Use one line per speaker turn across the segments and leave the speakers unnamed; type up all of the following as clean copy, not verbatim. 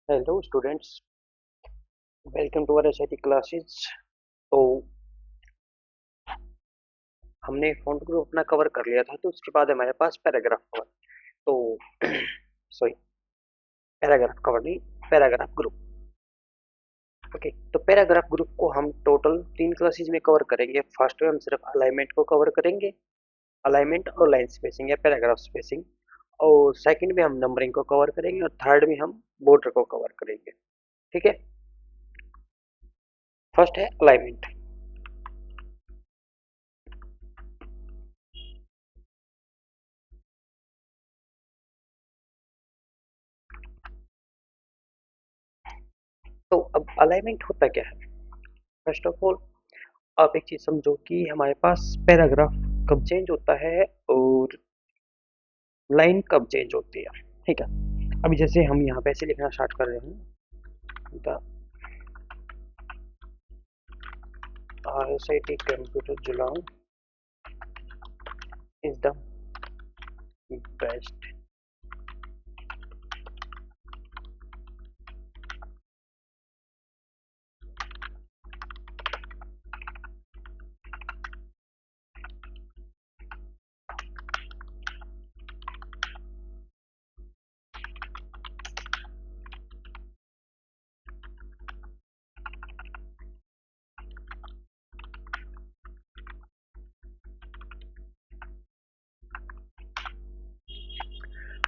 Hello students, welcome to our SIT classes. तो हमने font group अपना कवर कर लिया था, तो उसके बाद हमारे पास पैराग्राफ कवर। तो सॉरी, पैराग्राफ कवर नहीं, पैराग्राफ ग्रुप। ओके, तो पैराग्राफ ग्रुप को हम टोटल 3 क्लासेस में कवर करेंगे। फर्स्ट में हम सिर्फ अलाइनमेंट को कवर करेंगे, अलाइनमेंट और लाइन स्पेसिंग या पैराग्राफ स्पेसिंग। और सेकंड में हम नंबरिंग को कवर करेंगे, और थर्ड में हम बॉर्डर को कवर करेंगे। ठीक है। फर्स्ट है अलाइनमेंट। तो अब अलाइनमेंट होता क्या है? फर्स्ट ऑफ ऑल, आप एक चीज समझो कि हमारे पास पैराग्राफ कब चेंज होता है और लाइन कब चेंज होती है। ठीक है। अभी जैसे हम यहाँ पे ऐसे लिखना स्टार्ट कर रहे हैं, the RSIT computer Julana is the best.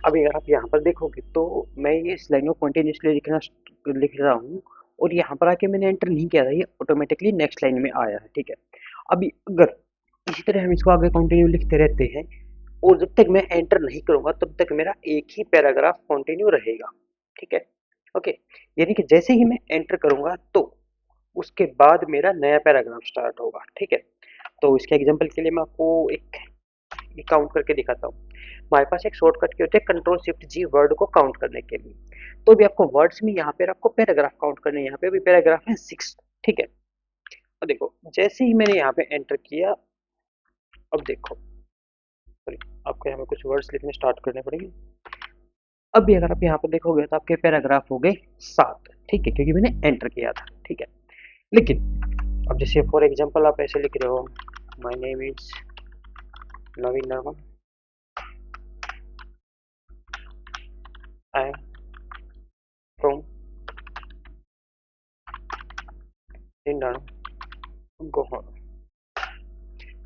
अभी अगर आप यहाँ पर देखोगे तो मैं ये इस लाइन को कंटिन्यूसली लिख रहा हूँ, और यहाँ पर आके मैंने एंटर नहीं किया था, ये ऑटोमेटिकली नेक्स्ट लाइन में आया है। ठीक है। अभी अगर इसी तरह हम इसको आगे कंटिन्यू लिखते रहते हैं, और जब तक मैं एंटर नहीं करूंगा तब तक मेरा एक ही पैराग्राफ कंटिन्यू रहेगा। ठीक है। ओके। यानी कि जैसे ही मैं एंटर करूंगा तो उसके बाद मेरा नया पैराग्राफ स्टार्ट होगा। ठीक है। तो इसके एग्जांपल के लिए मैं आपको एक काउंट करके दिखाता हूँ। हमारे पास एक शॉर्टकट की होती है कंट्रोल शिफ्ट जी वर्ड को काउंट करने के लिए। तो भी आपको वर्ड्स में यहाँ पे आपको पैराग्राफ काउंट करने हैं। यहाँ पे अभी पैराग्राफ है 6। ठीक है। अब देखो, जैसे ही मैंने यहाँ पे एंटर किया, अब देखो, सॉरी, आपको यहाँ पे कुछ वर्ड्स लिखने स्टार्ट करने पड़ेंगे। अब भी अगर आप यहाँ पे देखोगे तो आपके पैराग्राफ हो गए 7। ठीक है, क्योंकि मैंने एंटर किया था। ठीक है। लेकिन अब जैसे फॉर एग्जांपल आप ऐसे लिख रहे हो, my name is Naveen Narman, I am from Indana, Gohar.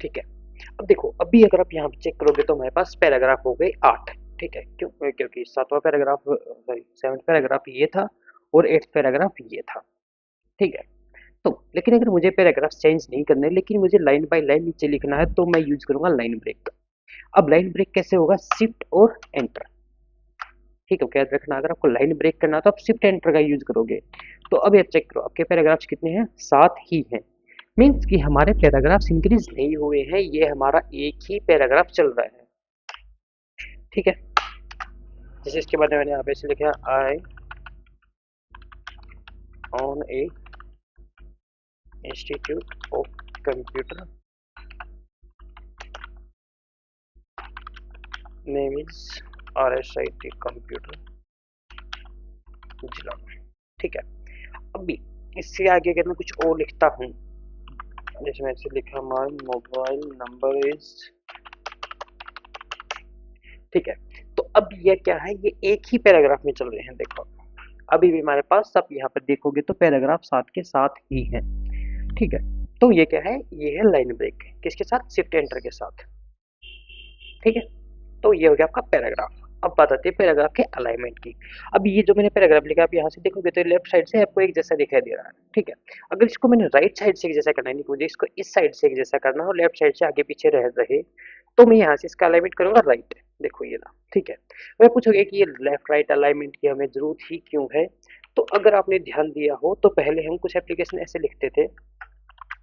ठीक है। अब देखो, अभी अगर आप यहाँ पे चेक करोगे तो हमारे पास पैराग्राफ हो गए 8। ठीक है। क्यों? क्योंकि सातवां पैराग्राफ, सॉरी, 7वां पैराग्राफ ये था और 8वां पैराग्राफ ये था। ठीक है। तो लेकिन अगर मुझे पैराग्राफ चेंज नहीं करने, लेकिन मुझे लाइन बाय लाइन नीचे लिखना है, तो मैं यूज करूंगा लाइन ब्रेक। अब लाइन ब्रेक कैसे होगा? शिफ्ट और एंटर। ठीक है, याद रखना, अगर आपको लाइन ब्रेक करना है तो आप शिफ्ट एंटर का यूज करोगे। तो अब ये चेक करो, आपके पैराग्राफ्स कितने हैं? 7 ही हैं। मीन्स कि हमारे पैराग्राफ्स इंक्रीज नहीं हुए हैं, ये हमारा एक ही पैराग्राफ चल रहा है। ठीक है। जैसे इसके बाद मैंने यहाँ पे ऐसे लिखा, I on a institute of computer, name is RSIT computer जिला। ठीक है। अभी इससे आगे अगर मैं कुछ और लिखता हूँ, जैसे मैं ऐसे लिखा, माई मोबाइल नंबर इज। ठीक है। तो अब ये क्या है? ये एक ही पैराग्राफ में चल रहे हैं। देखो, अभी भी हमारे पास, सब यहाँ पर देखोगे तो पैराग्राफ साथ के साथ ही है। ठीक है। तो ये क्या है? ये है लाइन ब्रेक। किसके साथ? शिफ्ट एंटर के साथ। ठीक है। तो ये हो गया आपका पैराग्राफ। अब बात आती है पैराग्राफ के अलाइनमेंट की। अब ये जो मैंने पैराग्राफ लिखा, आप यहाँ से देखोगे तो लेफ्ट साइड से आपको एक जैसा दिखाई दे रहा है। ठीक है। अगर इसको मैंने राइट साइड से एक जैसा करना है, नहीं, मुझे इसको इस साइड से एक जैसा करना है और लेफ्ट साइड से आगे पीछे रह रहे, तो मैं यहाँ से इसका अलाइनमेंट करूंगा राइट। देखो ये ना। ठीक है। वह पूछोगे कि ये लेफ्ट राइट अलाइनमेंट की हमें जरूरत ही क्यों है? तो अगर आपने ध्यान दिया हो तो पहले हम कुछ एप्लीकेशन ऐसे लिखते थे,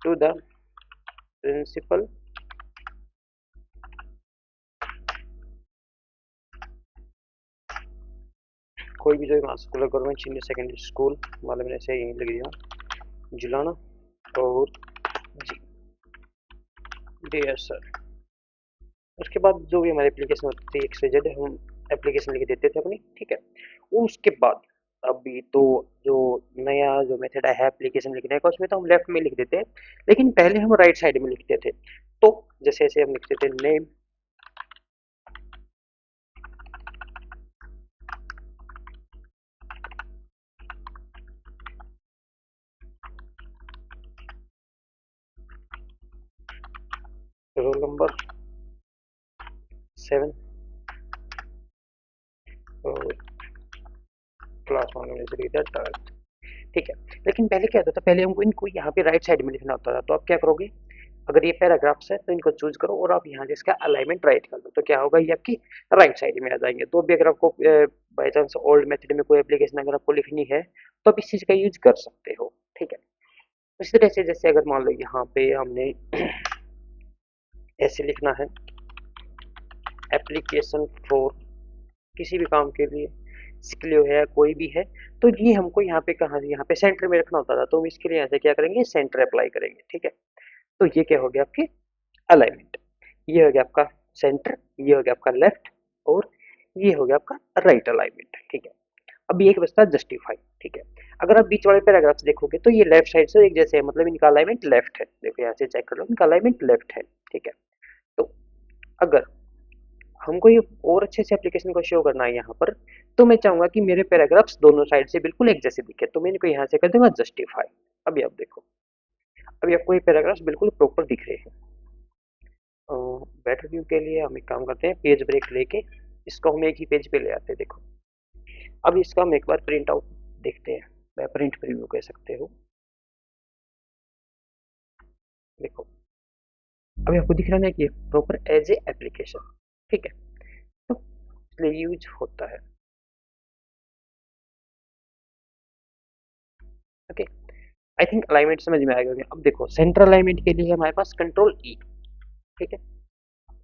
टू द प्रिंसिपल कोई भी जो स्कूल है, गवर्नमेंट सीनियर सेकेंडरी स्कूल वाले, मैंने ऐसे ही लिख दिया, जुलाना, और जी, डियर सर। उसके बाद जो भी हमारी एप्लीकेशन होती थी, XYZ, हम एप्लीकेशन लिख देते थे अपनी। ठीक है। उसके बाद अभी तो जो नया जो मेथड है एप्लीकेशन लिखने का, उसमें तो हम लेफ्ट में लिख देते हैं, लेकिन पहले हम राइट साइड में लिखते थे। तो जैसे ऐसे हम लिखते थे नेम, रोल नंबर 7 और क्लास 1 में से रीडर। ठीक है, लेकिन पहले क्या होता था, पहले हमको इनको यहाँ पे राइट साइड में लिखना होता था। तो आप क्या करोगे, अगर ये पैराग्राफ्स है तो इनको चूज करो और आप यहाँ से इसका अलाइनमेंट राइट कर दो, तो क्या होगा, ये आपकी राइट साइड में आ जाएंगे। तो भी अगर आपको बाई चांस ओल्ड मेथड में कोई एप्लीकेशन अगर आपको लिखनी है तो आप इस चीज़ का यूज कर सकते हो। ठीक है, इसी तरह से जैसे अगर मान लो यहाँ पे हमने ऐसे लिखना है एप्लीकेशन फॉर, किसी भी काम के लिए, सिक्लियो है कोई भी है, तो ये हमको यहाँ पे कहाँ, यहाँ पे सेंटर में रखना होता था। तो हम इसके लिए यहाँ से क्या करेंगे, सेंटर अप्लाई करेंगे। ठीक है, तो ये क्या हो गया आपके अलाइनमेंट, ये हो गया आपका सेंटर, ये हो गया आपका लेफ्ट, और ये हो गया आपका राइट अलाइनमेंट। ठीक है, अब एक बचता है जस्टिफाई। ठीक है, अगर आप बीच वाले पैराग्राफ्स देखोगे तो ये लेफ्ट साइड से एक जैसे है, मतलब इनका अलाइनमेंट लेफ्ट है। देखो यहाँ से चेक कर लो, इनका अलाइनमेंट लेफ्ट है। ठीक है, तो अगर हमको ये और अच्छे से एप्लीकेशन को शो करना है यहाँ पर, तो मैं चाहूंगा कि मेरे पैराग्राफ्स दोनों साइड से बिल्कुल एक जैसे दिखे, तो मैं इनको यहाँ से कर दूंगा जस्टिफाई। अभी आप देखो, अभी आपको ये पैराग्राफ्स बिल्कुल प्रॉपर दिख रहे हैं। बेटर व्यू के लिए हम एक काम करते हैं, पेज ब्रेक लेके इसको हम एक ही पेज पे ले आते हैं। देखो, अब इसका हम एक बार प्रिंट आउट देखते हैं, मैं प्रिंट प्रीव्यू कह सकते हो। देखो, अभी आपको दिख रहा है ना कि प्रॉपर एज ए एप्लीकेशन। ठीक है, तो इसलिए यूज होता है। ओके, आई थिंक अलाइनमेंट समझ में आएगा। अब देखो, सेंटर अलाइनमेंट के लिए हमारे पास कंट्रोल ई। ठीक है,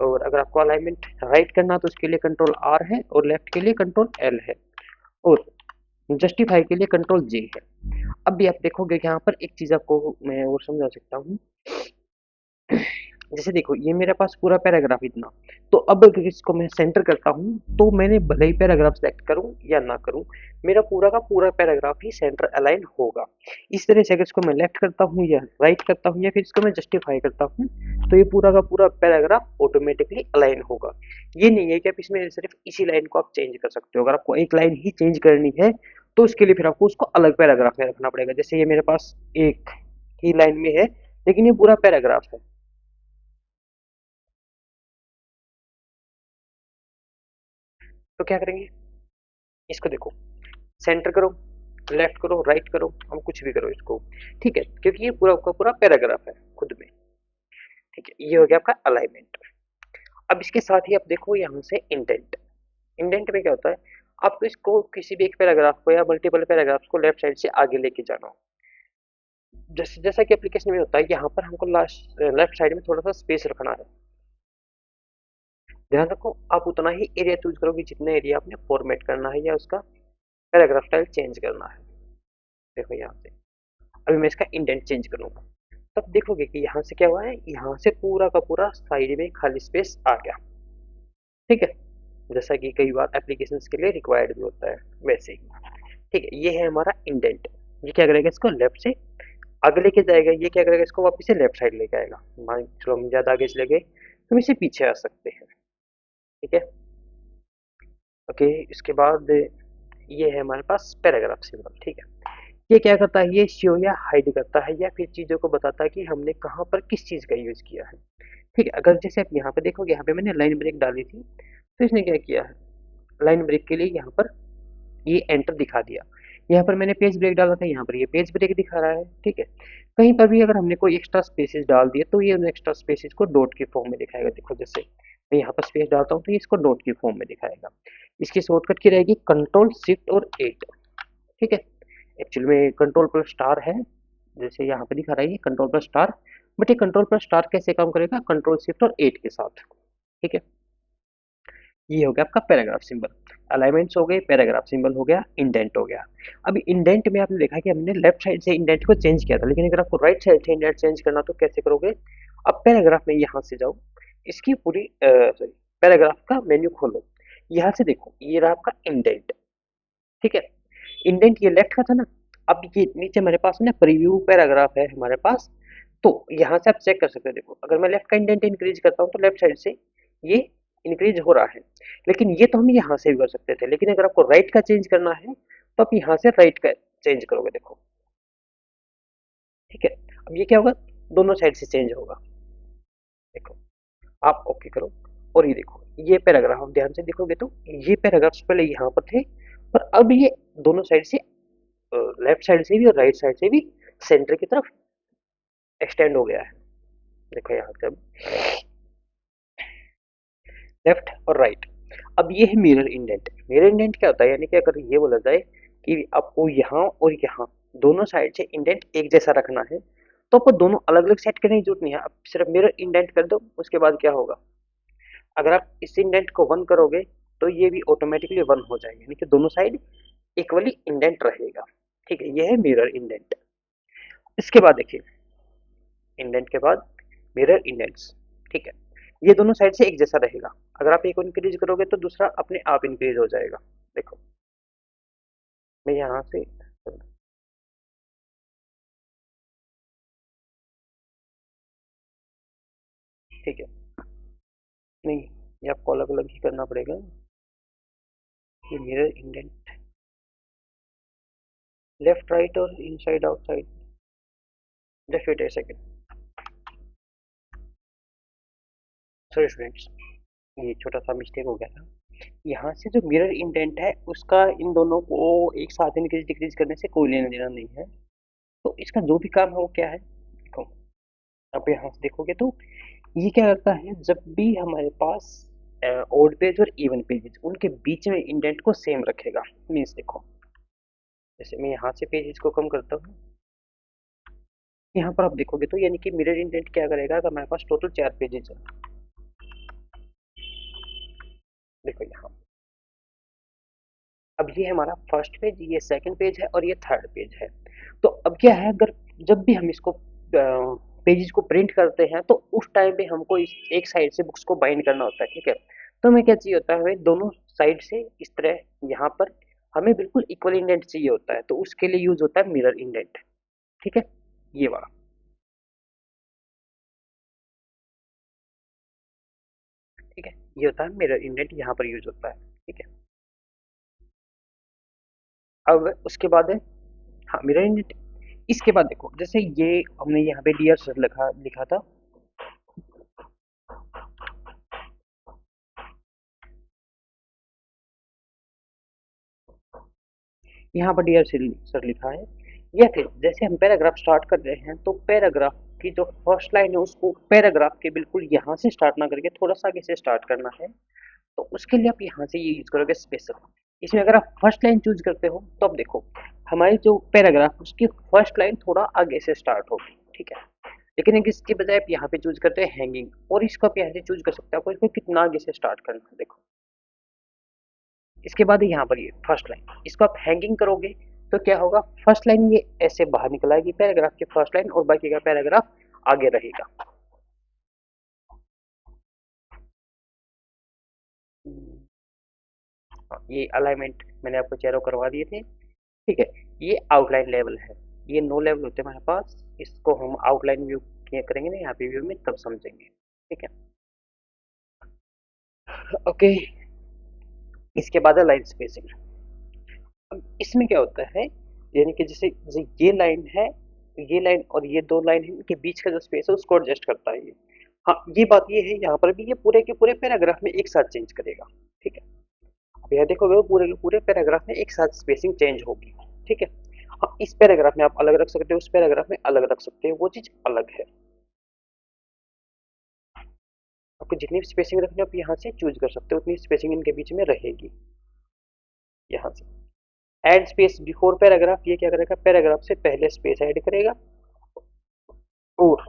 और अगर आपको अलाइनमेंट राइट करना तो उसके लिए कंट्रोल आर है, और लेफ्ट के लिए कंट्रोल एल है, और जस्टिफाई के लिए कंट्रोल जे है। अब भी आप देखोगे कि यहाँ पर एक चीज आपको मैं और समझा सकता हूँ। जैसे देखो, ये मेरे पास पूरा पैराग्राफ इतना, तो अब अगर इसको मैं सेंटर करता हूँ तो मैंने भले ही पैराग्राफ सेलेक्ट करूँ या ना करूँ, मेरा पूरा का पूरा पैराग्राफ ही सेंटर अलाइन होगा। इस तरह से अगर इसको मैं लेफ्ट करता हूँ या राइट करता हूँ या फिर इसको मैं जस्टिफाई करता हूँ, तो ये पूरा का पूरा पैराग्राफ ऑटोमेटिकली अलाइन होगा। ये नहीं है कि आप इसमें सिर्फ इसी लाइन को आप चेंज कर सकते हो। अगर आपको एक लाइन ही चेंज करनी है तो उसके लिए फिर आपको उसको अलग पैराग्राफ में रखना पड़ेगा। जैसे ये मेरे पास एक ही लाइन में है, लेकिन ये पूरा पैराग्राफ है। तो क्या करेंगे, इसको देखो, सेंटर करो, लेफ्ट करो, राइट करो, हम कुछ भी करो इसको। ठीक है, क्योंकि ये पूरा का पूरा पैराग्राफ है खुद में। ठीक है, ये हो गया आपका अलाइनमेंट। अब इसके साथ ही आप देखो यहाँ से इंडेंट। इंडेंट में क्या होता है, आपको इसको किसी भी एक पैराग्राफ को या मल्टीपल पैराग्राफ्स को लेफ्ट साइड से आगे लेके जाना हो। जैसे जैसा कि एप्लीकेशन में होता है, यहाँ पर हमको लास्ट लेफ्ट साइड में थोड़ा सा स्पेस रखना है। ध्यान रखो, आप उतना ही एरिया चूज करोगे जितना एरिया आपने फॉर्मेट करना है या उसका पैराग्राफ स्टाइल चेंज करना है। देखो यहाँ से, अभी मैं इसका इंडेंट चेंज करूंगा, तब देखोगे कि यहाँ से क्या हुआ है, यहाँ से पूरा का पूरा साइड में खाली स्पेस आ गया। ठीक है, जैसा कि कई बार एप्लीकेशंस के लिए रिक्वायर्ड भी होता है वैसे ही। ठीक है, ये है हमारा इंडेंट। ये क्या करेगा, इसको लेफ्ट से आगे लेके जाएगा, ये क्या करेगा, इसको वापस से लेफ्ट साइड लेके आएगा। मान चलो हम ज्यादा आगे चले गए तो हम इसे पीछे आ सकते हैं। ठीक है, ओके, इसके बाद ये है हमारे पास पैराग्राफ सिंबल। ठीक है, ये क्या करता है, ये शो या हाइड करता है या फिर चीजों को बताता है कि हमने कहाँ पर किस चीज का यूज किया है। ठीक है, अगर जैसे आप यहाँ पे देखोगे, यहाँ पे मैंने लाइन ब्रेक डाली थी, तो इसने क्या किया है, लाइन ब्रेक के लिए यहाँ पर ये एंटर दिखा दिया। यहाँ पर मैंने पेज ब्रेक डाला था, यहाँ पर ये पेज ब्रेक दिखा रहा है। ठीक है, कहीं पर भी अगर हमने कोई एक्स्ट्रा स्पेसेस डाल दिए तो ये एक्स्ट्रा स्पेसेस को डॉट के फॉर्म में दिखाएगा। देखो, जैसे मैं यहाँ पर स्पेस डालता हूँ तो ये इसको डॉट की फॉर्म में दिखाएगा। इसकी शॉर्टकट की रहेगी कंट्रोल शिफ्ट और 8। ठीक है, एक्चुअली में कंट्रोल प्लस स्टार है, जैसे यहाँ पे दिखा रहा है ये कंट्रोल प्लस स्टार, बट ये कंट्रोल प्लस स्टार कैसे काम करेगा, कंट्रोल शिफ्ट और 8 के साथ। ठीक है, ये हो गया आपका पैराग्राफ सिंबल। अलाइनमेंट्स हो गए, पैराग्राफ सिंबल हो गया, इंडेंट हो गया। अभी इंडेंट में आपने देखा कि हमने लेफ्ट साइड से इंडेंट को चेंज किया था, लेकिन अगर आपको राइट साइड से इंडेंट चेंज करना तो कैसे करोगे। अब पैराग्राफ में यहाँ से जाओ, इसकी पूरी सॉरी, पैराग्राफ का मेन्यू खोलो, यहाँ से देखो, ये रहा आपका इंडेंट। ठीक है, इंडेंट ये लेफ्ट का था ना, अब ये नीचे हमारे पास ना प्रीव्यू पैराग्राफ है हमारे पास। तो यहाँ से आप चेक कर सकते हो, देखो अगर मैं लेफ्ट का इंडेंट इंक्रीज करता हूँ तो लेफ्ट साइड से ये इंक्रीज हो रहा है। लेकिन ये तो हम यहाँ से भी कर सकते थे, लेकिन अगर आपको राइट का चेंज करना है तो आप यहाँ से राइट का चेंज करोगे, देखो ठीक है। अब ये क्या होगा, दोनों साइड से चेंज होगा, देखो आप ओके करो। और ये देखो ये पैराग्राफ आप ध्यान से देखोगे तो ये पैराग्राफ्स पहले यहाँ पर थे, पर अब ये दोनों साइड से, लेफ्ट साइड से भी और राइट साइड से भी सेंटर की तरफ एक्सटेंड हो गया है। देखो यहाँ से अब लेफ्ट और राइट। अब ये है मिरर इंडेंट। मिरर इंडेंट क्या होता है, यानी कि अगर ये बोला जाए कि आपको यहाँ और यहाँ दोनों साइड से इंडेंट एक जैसा रखना है, तो आपको दोनों अलग अलग सेट करने की जरूरत नहीं है, आप सिर्फ मिरर इंडेंट कर दो। उसके बाद क्या होगा, अगर आप इस इंडेंट को वन करोगे तो ये भी ऑटोमेटिकली वन हो जाएगा, यानी कि दोनों साइड इक्वली इंडेंट रहेगा। ठीक है, ये है मिरर इंडेंट। इसके बाद देखिए, इंडेंट के बाद मिरर इंडेंट्स, ठीक है, ये दोनों साइड से एक जैसा रहेगा। अगर आप एक को इंक्रीज करोगे तो दूसरा अपने आप इंक्रीज हो जाएगा। देखो मैं यहाँ से, ठीक है, नहीं ये आपको अलग अलग ही करना पड़ेगा। ये मिरर इंडेंट लेफ्ट राइट और इनसाइड आउटसाइड, जस्ट वेट ए सेकंड। सॉरी स्टूडेंट्स, ये छोटा सा मिस्टेक हो गया था। यहाँ से जो मिरर इंडेंट है उसका इन दोनों को एक साथ इंक्रीज डिक्रीज करने से कोई लेना देना नहीं है। तो इसका जो भी काम है वो क्या है, देखो आप यहाँ से देखोगे तो ये क्या करता है, जब भी हमारे पास ओड पेज और इवन पेजेस उनके बीच में इंडेंट को सेम रखेगा। मीन्स देखो, जैसे मैं यहाँ से पेजेस को कम करता हूँ, यहाँ पर आप देखोगे तो यानी कि मिरर इंडेंट क्या करेगा, अगर हमारे पास टोटल 4 पेजेस है, देखो यहाँ, अब ये हमारा फर्स्ट पेज, ये सेकंड पेज है और ये थर्ड पेज है। तो अब क्या है, अगर जब भी हम इसको पेजेस को प्रिंट करते हैं तो उस टाइम पे हमको इस एक साइड से बुक्स को बाइंड करना होता है, ठीक है। तो हमें क्या चाहिए होता है, हमें दोनों साइड से इस तरह यहाँ पर हमें बिल्कुल इक्वल इंडेंट चाहिए होता है, तो उसके लिए यूज होता है मिरर इंडेंट, ठीक है, ये वाला, ठीक है, ये होता है मिरर इंडेंट, यहाँ पर यूज होता है, ठीक है। अब उसके बाद है, हाँ मिरर इंडेंट। इसके बाद देखो, जैसे ये हमने यहाँ पे डियर सर लिखा लिखा था, यहाँ पर डियर सर लिखा है, या फिर जैसे हम पैराग्राफ स्टार्ट कर रहे हैं तो पैराग्राफ की जो फर्स्ट लाइन है उसको पैराग्राफ के बिल्कुल यहाँ से स्टार्ट ना करके थोड़ा सा आगे से स्टार्ट करना है, तो उसके लिए आप यहाँ से ये यूज करोगे स्पेशल। इसमें अगर आप फर्स्ट लाइन चूज करते हो तो अब देखो हमारी जो पैराग्राफ उसकी फर्स्ट लाइन थोड़ा आगे से स्टार्ट होगी, ठीक है। लेकिन अगर इसके बजाय आप यहाँ पे चूज करते हैं हैंगिंग, और इसको आप यहाँ से चूज कर सकते हो आपको इसको कितना आगे से स्टार्ट करना है, देखो इसके बाद यहाँ पर ये फर्स्ट लाइन, इसको आप हैंगिंग करोगे तो क्या होगा, फर्स्ट लाइन ये ऐसे बाहर निकल आएगी पैराग्राफ की फर्स्ट लाइन, और बाकी का पैराग्राफ आगे रहेगा। हाँ, ये अलाइनमेंट मैंने आपको चेरो करवा दिए थे, ठीक है। ये आउटलाइन लेवल है, ये नो लेवल होते हैं हमारे पास, इसको हम आउटलाइन व्यू करेंगे ना यहाँ पे व्यू में तब समझेंगे, ठीक है। ओके, इसके बाद है लाइन स्पेसिंग। अब इसमें क्या होता है, यानी कि जैसे जैसे ये लाइन है, ये लाइन और ये दो लाइन है, इनके बीच का जो स्पेस है उसको एडजस्ट करता है ये। हाँ ये बात ये है, यहाँ पर भी ये पूरे के पूरे पैराग्राफ में एक साथ चेंज करेगा, ठीक है। अब यहाँ देखोगे पूरे के पूरे पैराग्राफ में एक साथ स्पेसिंग चेंज होगी, ठीक है। हाँ इस पैराग्राफ में आप अलग रख सकते हो, उस पैराग्राफ में अलग रख सकते हो, वो चीज अलग है। आपको जितनी भी स्पेसिंग रखनी है आप यहाँ से चूज कर सकते हो, उतनी स्पेसिंग इनके बीच में रहेगी। यहाँ से एड स्पेस बिफोर पैराग्राफ, ये क्या करेगा, पैराग्राफ से पहले स्पेस ऐड करेगा, और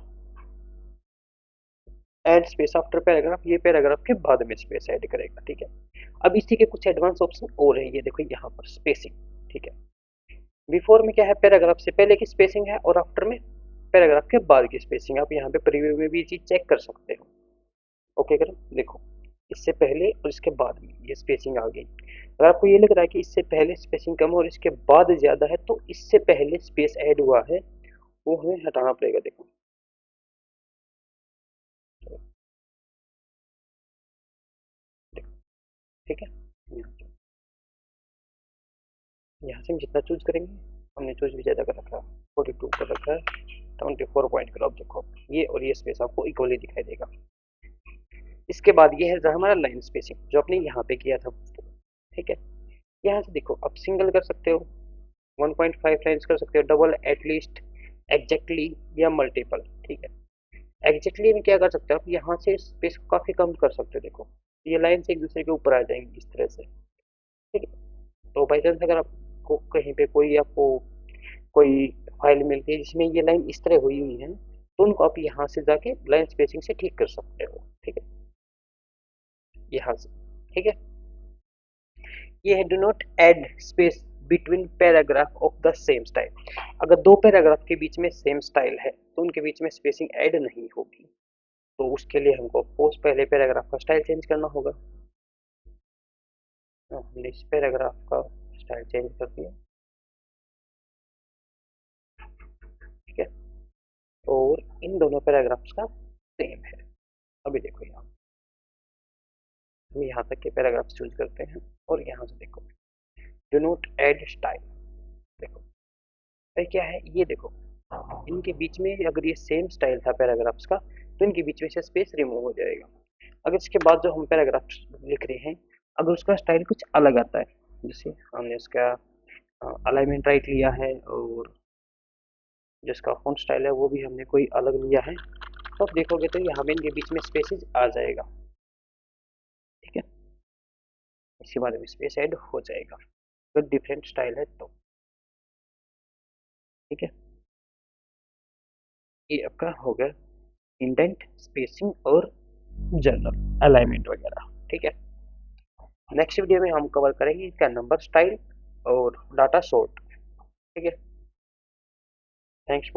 एड स्पेस आफ्टर पैराग्राफ, ये पैराग्राफ के बाद में स्पेस ऐड करेगा, ठीक है। अब इसी के कुछ एडवांस ऑप्शन और है, ये देखो यहाँ पर स्पेसिंग, ठीक है। बिफोर में क्या है, पैराग्राफ से पहले की स्पेसिंग है, और आफ्टर में पैराग्राफ के बाद की स्पेसिंग। आप यहाँ पे प्रीव्यू में भी ये चीज चेक कर सकते हो। ओके करो, देखो इससे पहले और इसके बाद में ये स्पेसिंग आ गई। अगर आपको ये लग रहा है कि इससे पहले स्पेसिंग कम और इसके बाद ज़्यादा है, तो इससे पहले स्पेस ऐड हुआ है, वो हमें हटाना पड़ेगा। देखो, देखो, ठीक है। यहाँ यहाँ से हम जितना चूज करेंगे, हमने चूज भी ज़्यादा कर रखा है, 42 कर रखा है, 24 पॉइंट करो। अब देखो, ये और ये स्पेस आपको इक्वली दिखाई देगा। इसके बाद ये है हमारा लाइन स्पेसिंग, जो आपने यहाँ पे किया था, ठीक है। यहाँ से देखो, आप सिंगल कर सकते हो, 1.5 लाइन्स कर सकते हो, डबल, एटलीस्ट, एग्जैक्टली या मल्टीपल, ठीक है। एग्जैक्टली में क्या कर सकते हो आप, यहाँ से स्पेस को काफ़ी कम कर सकते हो। देखो, ये लाइन से एक दूसरे के ऊपर आ जाएंगी इस तरह से, ठीक है। तो बाई चांस अगर आपको कहीं पे कोई फाइल मिलती है जिसमें ये लाइन इस तरह हुई हुई है, तो उनको आप यहाँ से जाके लाइन स्पेसिंग से ठीक कर सकते हो, ठीक है, यहाँ से, ठीक है। ये है, do not add space between paragraph of the same style. अगर दो पैराग्राफ के बीच में सेम स्टाइल है, तो उनके बीच में स्पेसिंग ऐड नहीं होगी। तो उसके लिए हमको पोस्ट पहले पैराग्राफ का स्टाइल चेंज करना होगा। हमने इस पैराग्राफ का स्टाइल चेंज कर दिया, ठीक है। और इन दोनों पैराग्राफ्स का सेम है। अभी देखो, यहाँ हम यहाँ तक के पैराग्राफ चूज करते हैं, और यहाँ से देखो, डू नॉट ऐड स्टाइल। देखो, ये क्या है, ये देखो, इनके बीच में अगर ये सेम स्टाइल था पैराग्राफ्स का, तो इनके बीच में से स्पेस रिमूव हो जाएगा। अगर इसके बाद जो हम पैराग्राफ लिख रहे हैं, अगर उसका स्टाइल कुछ अलग आता है, जैसे हमने उसका अलाइनमेंट राइट लिया है, और जिसका फॉन्ट स्टाइल है वो भी हमने कोई अलग लिया है, तो आप देखोगे तो यहाँ में इनके बीच में स्पेसेस आ जाएगा, ठीक है। इसके बाद में स्पेस ऐड हो जाएगा, अगर डिफरेंट स्टाइल है तो, ठीक है। ये आपका हो गया इंडेंट, स्पेसिंग और जर्नल अलाइनमेंट वगैरह, ठीक है। नेक्स्ट वीडियो में हम कवर करेंगे इसका नंबर स्टाइल और डाटा सॉर्ट, ठीक है। थैंक्स।